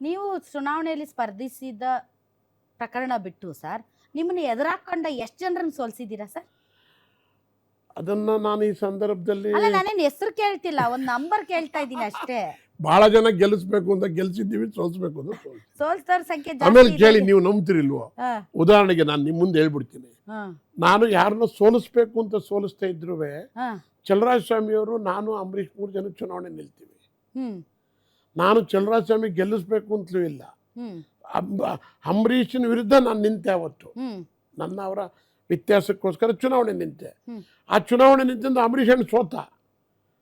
ನೀವು ಚುನಾವಣೆಯಲ್ಲಿ ಸ್ಪರ್ಧಿಸಿದ ಪ್ರಕರಣ ಬಿಟ್ಟು ಸರ್, ನಿಮ್ಮನ್ನ ಎದುರಾಕೊಂಡ ಎಷ್ಟು ಜನರನ್ನು ಸೋಲ್ಸಿದ್ದೀರಾ ಸರ್? ಅದನ್ನ ನಾನು ಈ ಸಂದರ್ಭದಲ್ಲಿ ಅಲ್ಲ, ನಾನೇನು ಹೆಸರು ಕೇಳ್ತಿಲ್ಲ, ಒಂದು ನಂಬರ್ ಕೇಳ್ತಾ ಇದ್ದೀನಿ ಅಷ್ಟೇ. ಬಹಳ ಜನ ಗೆಲ್ಲಿಸ್ಬೇಕು ಅಂತ ಗೆಲ್ಸಿದ್ದೀವಿ, ಸೋಲ್ಸ್ಬೇಕು ಅಂತ ಸೋಲ್ಸೋರ್ ಸಂಖ್ಯೆ ಆಮೇಲೆ ಜಾಸ್ತಿ ಕೇಳಿ, ಇದೆ. ನೀವು ನಂಬ್ತಿರಿಲ್ವೋ? ಹಾ, ಉದಾಹರಣೆಗೆ ನಾನು ನಿಮ್ಮ ಮುಂದೆ ಹೇಳ್ಬಿಡ್ತೀನಿ. ಹಾ, ನಾನು ಯಾರನ್ನ ಸೋಲಿಸ್ಬೇಕು ಅಂತ ಸೋಲಿಸ್ತಾ ಇದ್ರು ಹಾ, ಚಲರಾಜ ಸ್ವಾಮಿಯವರು, ನಾನು, ಅಂಬರೀಷ್ 3 ಜನ ಚುನಾವಣೆ ನಿಲ್ತೀವಿ. ಹ್ಮ್, ನಾನು ಚಲರಾಜ ಸ್ವಾಮಿ ಗೆಲ್ಲಿಸ್ಬೇಕು ಅಂತಲೂ ಇಲ್ಲ. ಹ್ಮ್, ಅಂಬರೀಷನ ವಿರುದ್ಧ ನಾನು ನಿಂತೆ ಅವತ್ತು. ಹ್ಮ್, ನನ್ನ ಅವರ ವ್ಯತ್ಯಾಸಕ್ಕೋಸ್ಕರ ಚುನಾವಣೆ ನಿಂತೆ. ಹ್ಮ್. ಆ ಚುನಾವಣೆ ನಿಂತಿಂದ ಅಂಬರೀಷ್ ಅಣ್ಣ ಸೋತ,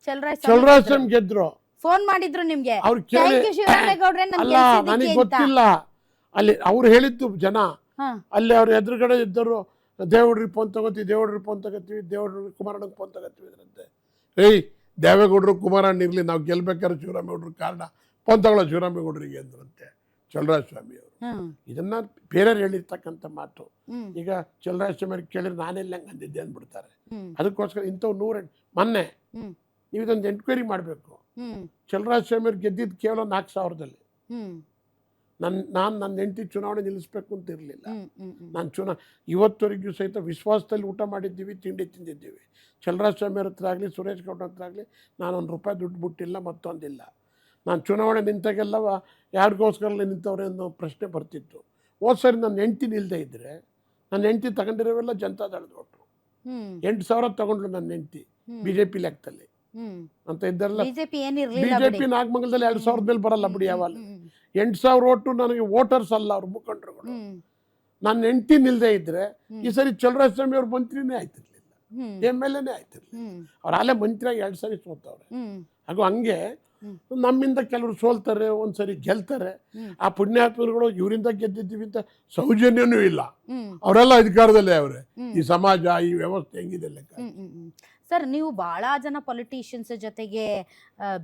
ಚಲರಾಜ್ ಚಲರಾಜ ಸ್ವಾಮಿ ಗೆದ್ರು. ಫೋನ್ ಮಾಡಿದ್ರು ನಿಮ್ಗೆ, ಅವ್ರು ಕೇಳಿ, ಥ್ಯಾಂಕ್ ಯು ಶಿವರಾಮೇಗೌಡ್ರೆ, ನನ್ಗೆ ಅಲ್ಲ ಗೆಲ್ಸಿದ್ದಕ್ಕೆ ನನಗೆ ಅಂತ. ಗೊತ್ತಿಲ್ಲ. ಅಲ್ಲಿ ಅವ್ರು ಹೇಳಿದ್ದು ಜನ, ಹಾ, ಅಲ್ಲಿ ಅವ್ರ ಎದುರುಗಡೆ ಇದ್ದರು, ದೇವಡ್ರಿ ಫೋನ್ ತಗೋತೀವಿ, ದೇವಡ್ರಿ ಫೋನ್ ತಗೋತೀವಿ, ದೇವಡ್ರಿ ಕುಮಾರಣ್ಣಗೆ ಫೋನ್ ತಗೋತೀವಿ ಅಂತೆ. ಏಯ್, ದೇವೇಗೌಡರು ಕುಮಾರಣ್ಣ ಇರಲಿ, ನಾವು ಗೆಲ್ಬೇಕಾದ್ರೆ ಶಿವರಾಮೇಗೌಡರು ಕಾರಣ, ಫೋನ್ ತಗೊಳ್ಳೋ ಶಿವರಾಮೇಗೌಡರಿಗೆ ಅಂದ್ರಂತೆ ಚಲರಾಜ ಸ್ವಾಮಿ ಅವರು. ಹ್ಮ್, ಇದನ್ನ ಬೇರೆಯವ್ರು ಹೇಳಿರ್ತಕ್ಕಂಥ ಮಾತು. ಹ್ಮ್, ಈಗ ಚಲರಾಜ ಸ್ವಾಮಿ ಕೇಳಿದ್ರೆ ನಾನೆಲ್ಲ ಹಂಗೆ ಅಂದಿದ್ದೆ ಅಂದ್ಬಿಡ್ತಾರೆ. ಹ್ಮ್, ಅದಕ್ಕೋಸ್ಕರ ಇಂಥವು 100 ಮೊನ್ನೆ ಹ್ಮ್, ನೀವು ಇದೊಂದು ಎಂಕ್ವೈರಿ ಮಾಡಬೇಕು. ಹ್ಮ್, ಚಲರಾಜ ಸ್ವಾಮಿ ಅವ್ರು ಗೆದ್ದಿದ್ದು ಕೇವಲ 4,000ದಲ್ಲಿ. ಹ್ಮ್, ನನ್ನ ಹೆಂಡತಿ ಚುನಾವಣೆ ನಿಲ್ಲಿಸ್ಬೇಕು ಅಂತ ಇರಲಿಲ್ಲ. ಹ್ಮ್, ಹ್ಮ್, ನಾನು ಇವತ್ತವರೆಗೂ ಸಹಿತ ವಿಶ್ವಾಸದಲ್ಲಿ ಊಟ ಮಾಡಿದ್ದೀವಿ, ತಿಂಡಿ ತಿಂದಿದ್ದೀವಿ. ಚಲರಾಜ ಸ್ವಾಮಿ ಅವ್ರ ಹತ್ರ ಆಗಲಿ, ಸುರೇಶ್ ಗೌಡ ಹತ್ರ ಆಗಲಿ ನಾನು ₹1 ದುಡ್ಡು ಬಿಟ್ಟಿಲ್ಲ, ಮತ್ತೊಂದಿಲ್ಲ. ನಾನು ಚುನಾವಣೆ ನಿಂತಾಗೆಲ್ಲ ಯಾರಿಗೋಸ್ಕರ ನಿಂತವ್ರೆ ಅನ್ನೋ ಪ್ರಶ್ನೆ ಬರ್ತಿತ್ತು. ಹೋದ ಸರಿ ನನ್ನ ಹೆಂಡತಿ ನಿಲ್ಲದೆ ಇದ್ದರೆ, ನನ್ನ ಹೆಂಡತಿ ತಗೊಂಡಿರೋವೆಲ್ಲ ಜನತಾದಳದ ಓಟು. 8,000 ತಗೊಂಡ್ಲು ನನ್ನ ಹೆಂಡತಿ, BJP ಲೆಕ್ಕದಲ್ಲಿ ಅಂತ ಇದ್ದಾರಲ್ಲ. ಬಿಜೆಪಿ ಏನಿರ್ಲಿಲ್ಲ, BJP ನಾಗಮಂಗಲದಲ್ಲಿ 2,000 ಮೇಲೆ ಬರಲ್ಲ ಬಿಡಿ. ಯಾವಾಗ 8,000 ಓಟು ನನಗೆ ವೋಟರ್ಸ್ ಅಲ್ಲ, ಅವ್ರ ಮುಖಂಡರುಗಳು. ನನ್ನ ಹೆಂಡತಿ ನಿಲ್ಲದೆ ಇದ್ರೆ ಈ ಸರಿ ಚಲರಾಜ ಸ್ವಾಮಿ ಅವ್ರ ಮಂತ್ರಿನೇ ಆಯ್ತಿರ್ಲಿಲ್ಲ, MLA ಆಯ್ತಿರ್ಲಿಲ್ಲ. ಅವ್ರ ಅಲ್ಲೇ ಮಂತ್ರಿಯಾಗಿ 2 ಸರಿ ಸೋತವ್ರೆ. ಹಾಗೂ ಹಂಗೆ ನಮ್ಮಿಂದ ಕೆಲವರು ಸೋಲ್ತಾರೆ, ಒಂದ್ಸರಿ ಗೆಲ್ತಾರೆ. ಆ ಪುಣ್ಯಾತ್ಮರುಗಳು ಇವರಿಂದ ಗೆದ್ದಿದ್ದೀವಿ ಅಂತ ಸೌಜನ್ಯನೂ ಇಲ್ಲ. ಅವರೆಲ್ಲ ಅಧಿಕಾರದಲ್ಲೇ ಅವ್ರೆ. ಈ ಸಮಾಜ, ಈ ವ್ಯವಸ್ಥೆ ಹೆಂಗಿದೆ ಲೆಕ್ಕ. ಸರ್, ನೀವು ಬಹಳ ಜನ ಪೊಲಿಟಿಷಿಯನ್ಸ್ ಜೊತೆಗೆ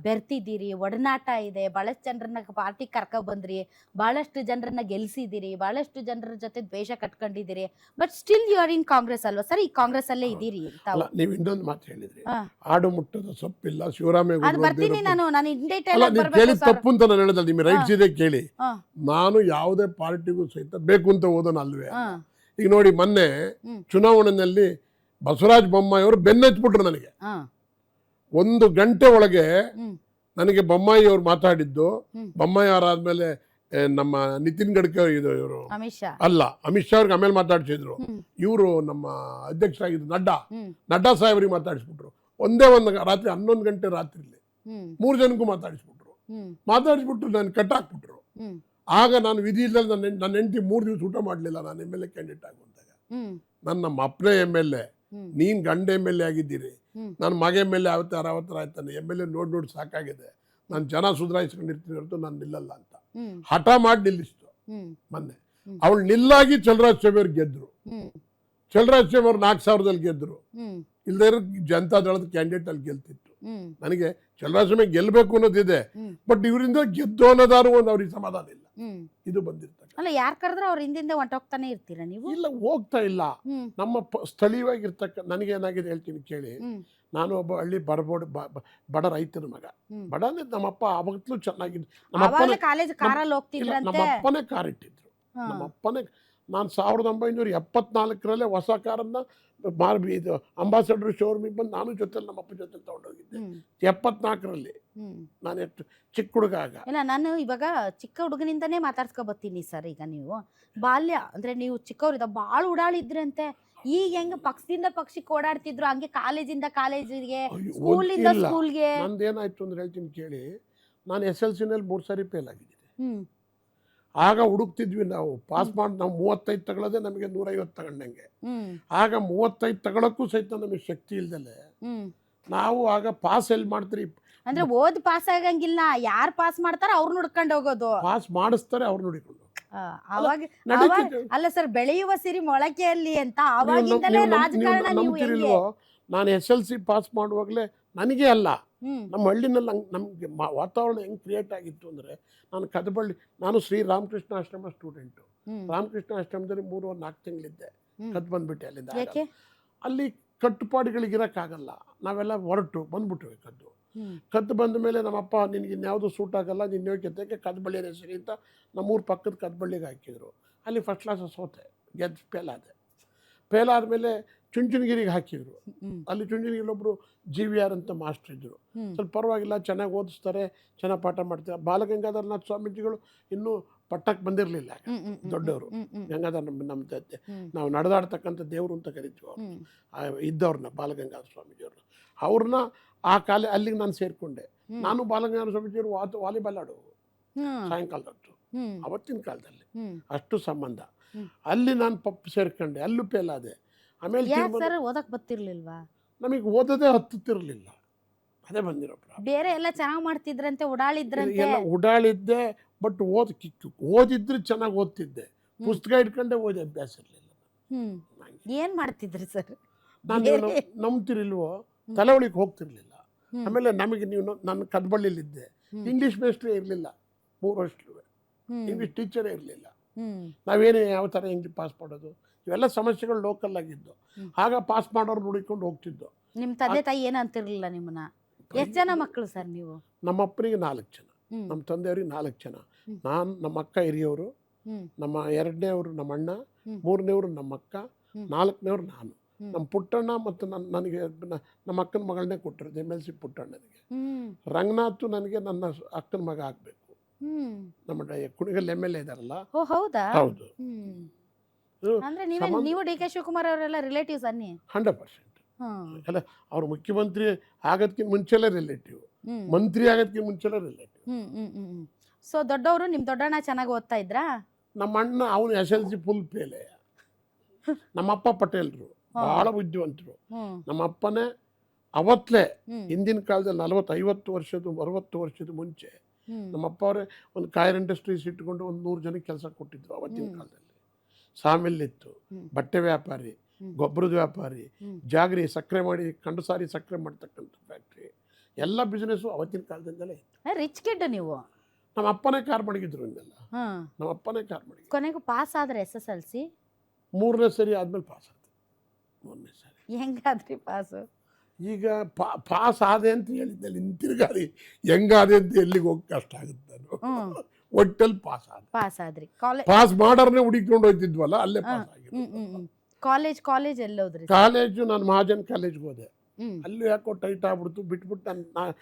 ಬೆರ್ತಿದ್ದೀರಿ, ಒಡನಾಟ ಇದೆ, ಬಹಳಷ್ಟು ಜನರನ್ನ ಪಾರ್ಟಿ ಕರ್ಕೊ ಬಂದ್ರಿ, ಬಹಳಷ್ಟು ಜನರನ್ನ ಗೆಲ್ಸಿದ್ದೀರಿ, ಬಹಳಷ್ಟು ಜನರ ಜೊತೆ ದ್ವೇಷ ಕಟ್ಕೊಂಡಿದ್ದೀರಿ. ಬಟ್ ಸ್ಟಿಲ್ ಯು ಆರ್ ಇನ್ ಕಾಂಗ್ರೆಸ್ ಅಲ್ವಾ ಸರ್? ಈ ಕಾಂಗ್ರೆಸ್ ಅಲ್ಲೇ ಇದ್ದೀರಿ. ನೀವು ಇನ್ನೊಂದು ಮಾತು ಹೇಳಿದ್ರಿ, ಆಡು ಮುಟ್ಟದ ಸೊಪ್ಪಿಲ್ಲ ಶಿವರಾಮೇಗೌಡ. ಬರ್ತೀನಿ ನಾನು ಇನ್ ಡೀಟೇಲ್ ಕೇಳಿ ತಪ್ಪು ಅಂತ ನಾನು ಹೇಳಿದ್ರೆ ನಿಮಗೆ ರೈಟ್ಸ್ ಇದೆ ಕೇಳಿ. ನಾನು ಯಾವುದೇ ಪಾರ್ಟಿಗೂ ಸಹಿತ ಬೇಕು ಅಂತ ಓದೋಣ ಅಲ್ವೇ. ಈಗ ನೋಡಿ, ಮೊನ್ನೆ ಚುನಾವಣೆಯಲ್ಲಿ ಬಸವರಾಜ ಬೊಮ್ಮಾಯಿ ಅವರು ಬೆನ್ನಚ್ಬಿಟ್ರು ನನಗೆ. 1 ಗಂಟೆ ಒಳಗೆ ನನಗೆ ಬೊಮ್ಮಾಯಿ ಅವ್ರು ಮಾತಾಡಿದ್ದು. ಬೊಮ್ಮಾಯಿ ಅವರಾದ್ಮೇಲೆ ನಮ್ಮ ನಿತಿನ್ ಗಡ್ಕರಿ ಇವರು ಅಲ್ಲ, ಅಮಿತ್ ಶಾ ಅವ್ರಿಗೆ ಆಮೇಲೆ ಮಾತಾಡ್ಸಿದ್ರು. ಇವರು ನಮ್ಮ ಅಧ್ಯಕ್ಷರಾಗಿದ್ರು ನಡ್ಡಾ ಸಾಹೇಬ್ರಿಗೆ ಮಾತಾಡಿಸ್ಬಿಟ್ರು. ಒಂದೇ ರಾತ್ರಿ 11 ಗಂಟೆ ರಾತ್ರಿಲಿ 3 ಜನಕ್ಕೂ ಮಾತಾಡಿಸ್ಬಿಟ್ಟು ನಾನು ಕಟ್ಟಾಕ್ಬಿಟ್ರು. ಆಗ ನಾನು ವಿಧಿ ಇಲ್ಲದೆ ನನ್ನ ಹೆಂಡತಿ 3 ದಿವಸ ಊಟ ಮಾಡಲಿಲ್ಲ. ನಾನು MLA ಕ್ಯಾಂಡಿಡೇಟ್ ಆಗುವಂತಾಗ ನಮ್ಮ ಅಪ್ಪನೇ MLA, ನೀನ್ ಗಂಡ MLA ಆಗಿದ್ದೀರಿ, ನನ್ನ ಮಗ MLA ಆಗುತ್ತೆ 60 ಆಯ್ತಾನೆ. MLA ನೋಡಿ ಸಾಕಾಗಿದೆ, ನಾನು ಜನ ಸುಧಾರಿಸ್ಕೊಂಡಿರ್ತೀನಿ ಹೊರತು ನಾನು ನಿಲ್ಲಲ್ಲ ಅಂತ ಹಠ ಮಾಡಿ ನಿಲ್ಲಿಸ್ತು. ಮೊನ್ನೆ ಅವಳು ನಿಲ್ಲಾಗಿ ಚಲರಾಜ ಸ್ವಾಮಿ ಅವ್ರು ಗೆದ್ರು. ಚಲರಾಜ ಸ್ವಾಮಿ ಅವ್ರು 4,000ದಲ್ಲಿ ಗೆದ್ರು. ಇಲ್ದೇ ಜನತಾದಳದ ಕ್ಯಾಂಡಿಡೇಟ್ ಅಲ್ಲಿ ಗೆಲ್ತಿತ್ತು. ನನಗೆ ಚಲರಾಜ ಸ್ವಾಮಿ ಗೆಲ್ಬೇಕು ಅನ್ನೋದಿದೆ, ಬಟ್ ಇವರಿಂದ ಗೆದ್ದು ಅನ್ನೋದಾರು ಒಂದು ಅವ್ರಿಗೆ ಸಮಾಧಾನ ಇಲ್ಲ. ಇದು ಬಂದಿರ್ತಕ್ಕ. ಅಲ್ಲ, ಯಾರು ಕರೆದ್ರೆ ಅವ್ರ ಹಿಂದಿಂದ ಹೊಂಟೋಗ್ತಾನೆ ಇರ್ತೀರಾ ನೀವು? ಇಲ್ಲ, ಹೋಗ್ತಾ ಇಲ್ಲ. ನಮ್ಮ ಸ್ಥಳೀಯವಾಗಿರ್ತಕ್ಕ ನನಗೇನಾಗಿದೆ ಹೇಳ್ತೀನಿ ಕೇಳಿ. ನಾನು ಒಬ್ಬ ಹಳ್ಳಿ ಬಡ ರೈತನ ಮಗ. ಬಡ ಅಂದ್ರೆ ನಮ್ಮಪ್ಪ ಆವಾಗಲೂ ಚೆನ್ನಾಗಿದ್ದು. ನಮ್ಮ ಅಪ್ಪನೇ ಕಾರ್ ಇಟ್ಟಿದ್ರು. ನಮ್ಮ ಅಪ್ಪನೇ. ನಾನು 1974 ಹೊಸ ಕಾರನ್ನ ಇದು ಅಂಬಾಸಡರ್ ಶೋರೂಮಿಗೆ ಬಂದು ನಾನು ಜೊತೆಲಿ ನಮ್ಮ ಅಪ್ಪ ಜೊತೆ ತಗೊಂಡೋಗಿದ್ದೆ 74ರಲ್ಲಿ. ನಾನು ಎಷ್ಟು ಚಿಕ್ಕ ಹುಡುಗ ಆಗ. ಇಲ್ಲ, ನಾನು ಇವಾಗ ಚಿಕ್ಕ ಹುಡುಗನಿಂದನೇ ಮಾತಾಡ್ಸ್ಕೊ ಬರ್ತೀನಿ ಸರ್. ಈಗ ನೀವು ಬಾಲ್ಯ ಅಂದ್ರೆ ನೀವು ಚಿಕ್ಕವರಿದ್ದ ಭಾಳ ಉಡಾಳಿದ್ರಂತೆ. ಈಗ ಹೆಂಗ ಪಕ್ಷದಿಂದ ಪಕ್ಷಕ್ಕೆ ಓಡಾಡ್ತಿದ್ರು, ಹಂಗೆ ಕಾಲೇಜಿಂದ ಕಾಲೇಜಿಗೆ, ಸ್ಕೂಲಿಂದ ಸ್ಕೂಲ್ಗೆ. ನಂದೇನಾಯ್ತು ಅಂದ್ರೆ ಹೇಳ್ತೀನಿ ಕೇಳಿ. ನಾನು SLCನಲ್ಲಿ 3 ಸಾರಿ ಫೇಲ್ ಆಗಿದ್ದೀನಿ. ಆಗ ಹುಡುಕ್ತಿದ್ವಿ ನಾವು. ಪಾಸ್ ಮಾಡಿ ನಾವು 35 ತಗೊಳ್ಳೋದೆ ನಮಗೆ 150 ತಗೊಂಡಂಗೆ. ಆಗ 35 ತಗೊಳಕ್ಕೂ ಸಹಿತ ನಮಗೆ ಶಕ್ತಿ ಇಲ್ದಲೆ ನಾವು ಆಗ ಪಾಸ್ ಎಲ್ಲಿ ಮಾಡ್ತೀರಿ ಅಂದ್ರೆ ಓದ್ ಪಾಸ್ ಆಗಂಗಿಲ್ಲ, ಯಾರು ಪಾಸ್ ಮಾಡ್ತಾರ ಅವ್ರು ನೋಡ್ಕೊಂಡು ಹೋಗೋದು. ಪಾಸ್ ಮಾಡಿಸ್ತಾರೆ ಅವ್ರು ನೋಡಿಕೊಂಡು. ಅಲ್ಲ ಸರ್, ಬೆಳೆಯುವ ಸಿರಿ ಮೊಳಕೆಯಲ್ಲಿ ಅಂತ ಅವಾಗಿಂದಲೇ ರಾಜಕಾರಣ. ನಂಬ್ತಿರಿಲ್ವೋ, ನಾನು SLC ಪಾಸ್ ಮಾಡುವಾಗಲೇ ನನಗೆ ಅಲ್ಲ, ನಮ್ಮ ಹಳ್ಳಿನಲ್ಲಿ ನಮ್ಗೆ ವಾತಾವರಣ ಹೆಂಗ್ ಕ್ರಿಯೇಟ್ ಆಗಿತ್ತು ಅಂದ್ರೆ, ನಾನು ಕದಬಳ್ಳಿ, ನಾನು ಶ್ರೀ ರಾಮಕೃಷ್ಣ ಆಶ್ರಮ ಸ್ಟೂಡೆಂಟು. ರಾಮಕೃಷ್ಣ ಆಶ್ರಮದಲ್ಲಿ 3-4 ತಿಂಗಳಿದ್ದೆ. ಕದ್ ಬಂದ್ಬಿಟ್ಟೆ ಅಲ್ಲಿಂದ. ಅಲ್ಲಿ ಕಟ್ಟುಪಾಡುಗಳಿಗಿರಕ್ಕಾಗಲ್ಲ, ನಾವೆಲ್ಲ ಹೊರಟು ಬಂದ್ಬಿಟ್ವಿ ಕದ್ದು. ಕದ್ದು ಬಂದ ಮೇಲೆ ನಮ್ಮಪ್ಪ ನಿನಗೆ ಇನ್ಯಾವುದು ಸೂಟ್ ಆಗಲ್ಲ, ನಿನ್ನ ಯೋಗ್ಯತೆಗೆ ಕದ್ಬಳ್ಳಿನೇ ಸರಿ ಅಂತ ನಮ್ಮೂರು ಪಕ್ಕದ ಕದ್ಬಳ್ಳಿಗೆ ಹಾಕಿದರು. ಅಲ್ಲಿ ಫಸ್ಟ್ ಕ್ಲಾಸ್ ಸೋತೆ, ಗೆದ್ದು ಫೇಲ್ ಆದಮೇಲೆ ಚುಂಚನಗಿರಿಗೆ ಹಾಕಿದರು. ಅಲ್ಲಿ ಚುಂಚನಗಿರಿಲೊಬ್ಬರು GVR ಅಂತ ಮಾಸ್ಟರ್ ಇದ್ದರು. ಸ್ವಲ್ಪ ಪರವಾಗಿಲ್ಲ, ಚೆನ್ನಾಗಿ ಓದಿಸ್ತಾರೆ, ಚೆನ್ನಾಗಿ ಪಾಠ ಮಾಡ್ತಾರೆ. ಬಾಲಗಂಗಾಧರನಾಥ ಸ್ವಾಮೀಜಿಗಳು ಇನ್ನೂ ಪಟ್ಟಕ್ಕೆ ಬಂದಿರಲಿಲ್ಲ, ದೊಡ್ಡವರು. ಗಂಗಾಧರ ನಮ್ಮ ಜೊತೆ ನಾವು ನಡೆದಾಡ್ತಕ್ಕಂಥ ದೇವರು ಅಂತ ಕರಿತೀವಿ ಅವ್ರು ಇದ್ದವ್ರನ್ನ, ಬಾಲಗಂಗಾಧರ ಸ್ವಾಮೀಜಿಯವ್ರನ್ನ. ಅವ್ರನ್ನ ಆ ಕಾಲ ಅಲ್ಲಿಗೆ ನಾನು ಸೇರಿಕೊಂಡೆ. ನಾನು ಬಾಲಗಂಗಾಧರ ಸ್ವಾಮೀಜಿಯವರು ವಾಲಿಬಾಲ್ ಆಡೋರು ಸಾಯಂಕಾಲದೊತ್ತು, ಅವತ್ತಿನ ಕಾಲದಲ್ಲಿ ಅಷ್ಟು ಸಂಬಂಧ. ಅಲ್ಲಿ ನಾನು ಸೇರ್ಕೊಂಡೆ, ಅಲ್ಲೂ ಫೇಲ್ ಆದೆ. ಆಮೇಲೆ ಓದಕ್ ಬರ್ತಿರ್ಲಿಲ್ವಾ? ನಮಗೆ ಓದೋದೇ ಹತ್ತುತ್ತಿರಲಿಲ್ಲ, ಅದೇ ಬಂದಿರೋ ಪ್ರಾಬ್ಲಮ್. ಬೇರೆ ಎಲ್ಲ ಚೆನ್ನಾಗಿ ಮಾಡ್ತಿದ್ರಂತೆ, ಓಡಾಳಿದ್ರಂತೆ. ಎಲ್ಲ ಓಡಾಳಿದ್ದೆ, ಬಟ್ ಓದಿದ್ರೆ ಚೆನ್ನಾಗಿ ಓದ್ತಿದ್ದೆ. ಪುಸ್ತಕ ಇಟ್ಕೊಂಡೆ ಓದಿ ಅಭ್ಯಾಸ ಇರಲಿಲ್ಲ. ಏನ್ ಮಾಡ್ತಿದ್ರಿ ಸರ್? ನಾನು ನಂಬ್ತಿರಿಲ್ವೋ, ತಲೆವಳಿಗೆ ಹೋಗ್ತಿರ್ಲಿಲ್ಲ. ಆಮೇಲೆ ನಮಗೆ ನೀವು ನನ್ನ ಕದ್ಬಳ್ಳಿಲಿದ್ದೆ, ಇಂಗ್ಲೀಷ್ ಮೇಸ್ಟ್ರೇ ಇರಲಿಲ್ಲ 3 ವರ್ಷ, ಇಂಗ್ಲೀಷ್ ಟೀಚರೇ ಇರಲಿಲ್ಲ. ನಾವೇನೇ ಯಾವ ಥರ ಇಂಗ್ಲೀಷ್ ಪಾಸ್ ಮಾಡೋದು, ಇವೆಲ್ಲ ಸಮಸ್ಯೆಗಳು ಲೋಕಲ್ ಆಗಿದ್ದು. ಆಗ ಪಾಸ್ ಮಾಡೋರು ನೋಡಿಕೊಂಡು ಹೋಗ್ತಿದ್ದು. ನಿಮ್ಮ ತಂದೆ ತಾಯಿ ಏನಂತಿರ್ಲಿಲ್ಲ ನಿಮ್ಮನ್ನ? ಎಷ್ಟು ಜನ ಮಕ್ಕಳು ಸರ್ ನೀವು? ನಮ್ಮ ಅಪ್ಪನಿಗೆ 4 ಜನ, ನಮ್ಮ ತಂದೆಯವ್ರಿಗೆ 4 ಜನ. ನಾನು, ನಮ್ಮ ಅಕ್ಕ ಹಿರಿಯವರು, ನಮ್ಮ 2ನೇವರು ನಮ್ಮ ಅಣ್ಣ, 3ನೇವರು ನಮ್ಮ ಅಕ್ಕ, 4ನೇವರು ನಾನು. ನಮ್ಮ ಪುಟ್ಟಣ್ಣ ಮತ್ತು ನನಗೆ ನಮ್ಮ ಅಕ್ಕನ ಮಗಳನ್ನೇ ಕೊಟ್ಟರು, MLC ಪುಟ್ಟಣ್ಣನಿಗೆ. ರಂಗನಾಥ್ ನನಗೆ ನನ್ನ ಅಕ್ಕನ ಮಗ ಆಗಬೇಕು. ನಮ್ಮ ಕುಣಿಗಲ್ MLA ಇದಾರಲ್ಲ. ಹೌದಾ? ಹೌದು. ಅಂದ್ರೆ ನೀವು DK ಶಿವಕುಮಾರ್ ಅವರೆಲ್ಲ ರಿಲೇಟಿವ್ಸ್ ಅನ್ನಿ? 100%. ಅಲ್ಲ, ಅವ್ರು ಮುಖ್ಯಮಂತ್ರಿ ಆಗೋದಕ್ಕಿಂತ ಮುಂಚೆಲ್ಲ ರಿಲೇಟಿವ್, ಮಂತ್ರಿ ಆಗೋದಕ್ಕಿಂತ ಮುಂಚೆಲ್ಲ ರಿಲೇಟಿವ್. ಸೊ ದೊಡ್ಡವರು, ನಿಮ್ಮ ದೊಡ್ಡಣ್ಣ ಚೆನ್ನಾಗಿ ಓದ್ತಾ ಇದ್ರಾ? ನಮ್ಮ ಅಣ್ಣ ಅವನು SLC ಫುಲ್ ಫೇಲೆ. ನಮ್ಮಪ್ಪ ಪಟೇಲ್ರು, ಬಹಳ ಬುದ್ಧಿವಂತರು. ನಮ್ಮ ಅಪ್ಪನೇ ಅವತ್ತಲೇ, ಹಿಂದಿನ ಕಾಲದಲ್ಲಿ 40-50 ವರ್ಷದ 60 ವರ್ಷದ ಮುಂಚೆ ನಮ್ಮಪ್ಪ ಅವರೇ ಒಂದು ಕಾಯರ್ ಇಂಡಸ್ಟ್ರೀಸ್ ಇಟ್ಕೊಂಡು ಒಂದು 100 ಜನಕ್ಕೆ ಕೆಲಸ ಕೊಟ್ಟಿದ್ರು. ಅವತ್ತಿನ ಕಾಲದಲ್ಲಿ ಸಾಮಿಲ್ ಇತ್ತು, ಬಟ್ಟೆ ವ್ಯಾಪಾರಿ, ಗೊಬ್ಬರದ ವ್ಯಾಪಾರಿ, ಜಾಗರಿ, ಸಕ್ಕರೆ ಮಾಡಿ ಕಂಡುಸಾರಿ ಸಕ್ಕರೆ ಮಾಡ್ತಕ್ಕಂಥ ಫ್ಯಾಕ್ಟ್ರಿ, ಎಲ್ಲ ಬಿಸ್ನೆಸ್ಸು ಅವತ್ತಿನ ಕಾಲದಿಂದಲೇ ಇತ್ತು. ರಿಚ್ ಕಿಡ್ ನೀವು. ನಮ್ಮ ಅಪ್ಪನೇ ಕಾರ್ ಮಡಗಿದ್ರು ಇನ್ನೆಲ್ಲ. ನಮ್ಮ ಅಪ್ಪನೇ ಕಾರ್ ಮಡಗಿದ್ರು. ಕೊನೆಗೂ ಪಾಸ್ ಆದ್ರೆ SSLC 3ನೇ ಸರಿ ಆದ್ಮೇಲೆ ಪಾಸ್ ಆದ. 3ನೇ ಸರಿ ಹೆಂಗಾದ್ರಿ ಪಾಸು? ಈಗ ಪಾಸ್ ಆದೆ ಅಂತ ಹೇಳಿದ್ದಲ್ಲಿ ತಿರುಗಾಡಿ ಹೆಂಗಾದೆ ಅಂತ ಎಲ್ಲಿಗೆ ಹೋಗಿ ಕಷ್ಟ ಆಗುತ್ತೆ. ನಾನು ಒಟ್ಟಲ್ಲಿ ಪಾಸ್ ಆದ್ರಿ. ಪಾಸ್ ಮಾಡೋರ್ನೇ ಹುಡುಕೊಂಡು ಹೋಗ್ತಿದ್ವಲ್ಲ, ಅಲ್ಲೇ ಪಾಸ್ ಆಗಿರೋದು. ಕಾಲೇಜ್ ಎಲ್ಲೋದ್ರಿ? ಕಾಲೇಜು ನಾನು ಮಹಾಜನ್ ಕಾಲೇಜ್ಗೆ ಹೋದೆ. ಅಲ್ಲಿ ಯಾಕೋ ಟೈಟ್ ಆಗ್ಬಿಡ್ತು, ಬಿಟ್ಬಿಟ್ಟು ನಾನು